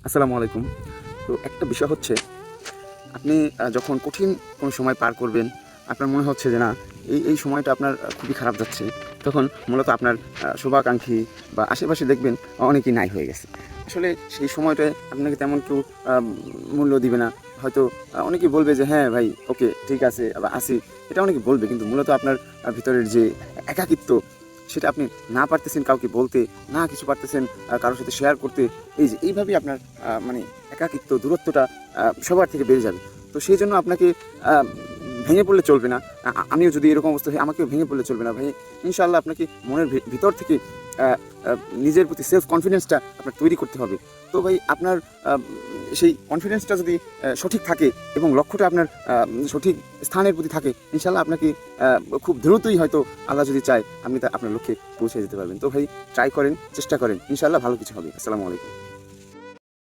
আসসালামু আলাইকুম। তো একটা বিষয় হচ্ছে, আপনি যখন কঠিন কোনো সময় পার করবেন, আপনার মনে হচ্ছে যে না, এই সময়টা আপনার খুবই খারাপ যাচ্ছে, তখন মূলত আপনার শুভাকাঙ্ক্ষী বা আশেপাশে দেখবেন অনেকেই নাই হয়ে গেছে। আসলে সেই সময়টায় আপনাকে তেমন কেউ মূল্য দিবে না। হয়তো অনেকেই বলবে যে, "হ্যাঁ ভাই, ওকে, ঠিক আছে বা আছি।" এটা অনেকে বলবে, কিন্তু মূলত আপনার ভিতরের যে একাকিত্ব, সেটা আপনি না পারতেছেন কাউকে বলতে, না কিছু পারতেছেন কারো সাথে শেয়ার করতে। এই যে এইভাবেই আপনার মানে একাকিত্ব, দূরত্বটা সবার থেকে বেড়ে যাবে। তো সেই জন্য আপনাকে আ ভেঙে পড়লে চলবে না। আমিও যদি এরকম অবস্থা হয়, আমাকেও ভেঙে পড়লে চলবে না ভাই। ইনশাআল্লাহ আপনাকে মনের ভিতর থেকে আ আ নিজের প্রতি সেলফ কনফিডেন্সটা আপনার তৈরি করতে হবে। তো ভাই আপনার আ সেই কনফিডেন্সটা যদি সঠিক থাকে এবং লক্ষ্যটা আপনার সঠিক স্থানের প্রতি থাকে, ইনশাআল্লাহ আপনাকে আ খুব দ্রুতই হয়তো আল্লাহ যদি চায়, আপনি আপনার লক্ষ্যে পৌঁছে যেতে পারবেন। তো ভাই ট্রাই করেন, চেষ্টা করেন। ইনশাআল্লাহ ভালো কিছু হবে। আসসালামু আলাইকুম।